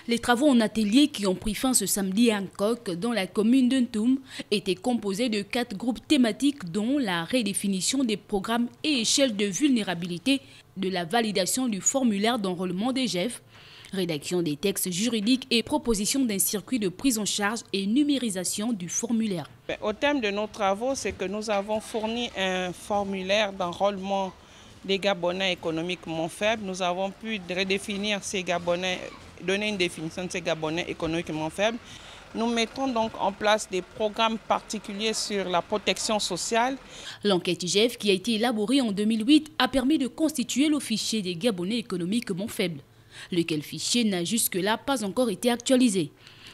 Les travaux en atelier qui ont pris fin ce samedi à Hancock, dans la commune de Ntoum, étaient composés de 4 groupes thématiques dont la redéfinition des programmes et échelles de vulnérabilité, de la validation du formulaire d'enrôlement des GEF, rédaction des textes juridiques et proposition d'un circuit de prise en charge et numérisation du formulaire. Au thème de nos travaux, c'est que nous avons fourni un formulaire d'enrôlement des Gabonais économiquement faibles. Nous avons pu redéfinir ces Gabonais, donner une définition de ces Gabonais économiquement faibles. Nous mettons donc en place des programmes particuliers sur la protection sociale. L'enquête IGF, qui a été élaborée en 2008, a permis de constituer le fichier des Gabonais économiquement faibles, lequel fichier n'a jusque-là pas encore été actualisé.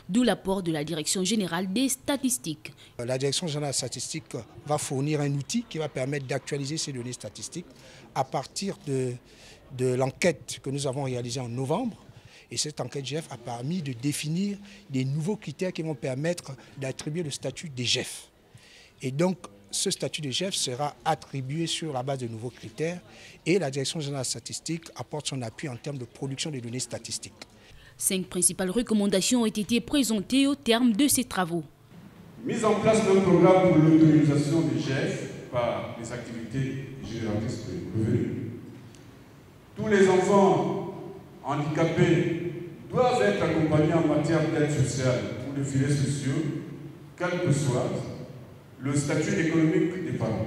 D'où l'apport de la Direction générale des statistiques. La Direction générale des statistiques va fournir un outil qui va permettre d'actualiser ces données statistiques à partir de l'enquête que nous avons réalisée en novembre. Et cette enquête GEF a permis de définir des nouveaux critères qui vont permettre d'attribuer le statut des GEF. Et donc, ce statut de GEF sera attribué sur la base de nouveaux critères et la Direction générale des statistiques apporte son appui en termes de production des données statistiques. 5 principales recommandations ont été présentées au terme de ces travaux. Mise en place d'un programme pour l'autonomisation des GEF par les activités génératrices de revenus. Tous les enfants handicapés doivent être accompagnés en matière d'aide sociale ou de filets sociaux, quel que soit le statut économique des parents.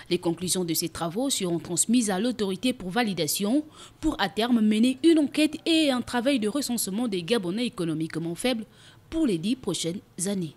Les conclusions de ces travaux seront transmises à l'autorité pour validation pour à terme mener une enquête et un travail de recensement des Gabonais économiquement faibles pour les 10 prochaines années.